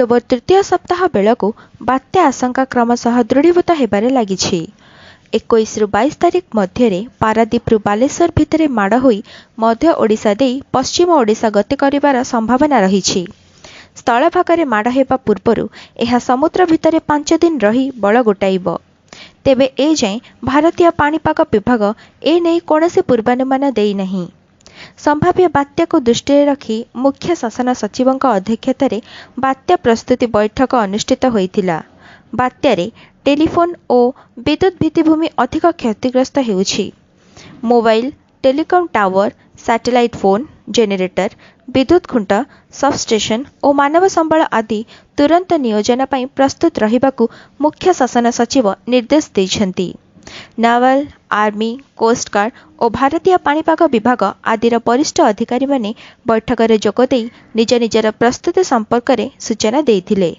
October तृतीय सप्ताह बेलू बात्या आशंका क्रमशः दृढ़ीभूत होबार लगी। 21 ରୁ 22 तारिख मध्य पारादीपु बालेश्वर भितर माड़ होई मध्य ओडिशा दे पश्चिम ओडिशा गति करिवार संभावना रही। स्थल भागरे माड़ हेबा पूर्वरु एहा समुद्र भितर 5 दिन रही बल गोटाइब। तेबे ए जाए भारतीय पाणीपाग विभाग ए नहीं कौनसी पूर्वानुमान देई नहीं। संभाव्य बात्या को दृष्टि रखी मुख्य शासन सचिव अध्यक्षतार बात्या प्रस्तुति बैठक अनुष्ठित होइतिला। बात्यारे टेलीफोन और विद्युत भित्तिभूमि अधिक क्षतिग्रस्त होउछि। Mobile, telecom tower, satellite phone, generator, विद्युत खुंट, सबस्टेशन और मानव संबल आदि तुरंत नियोजन पई प्रस्तुत रहिबाकु मुख्य शासन सचिव निर्देश दैछन्ति। नावल, आर्मी, कोस्टगार्ड और भारतीय पाणीपाग विभाग आदिर वरिष्ठ अधिकारी माने बैठक में जोगदेई निज निजर प्रस्तुति संपर्क में सूचना देइथिले।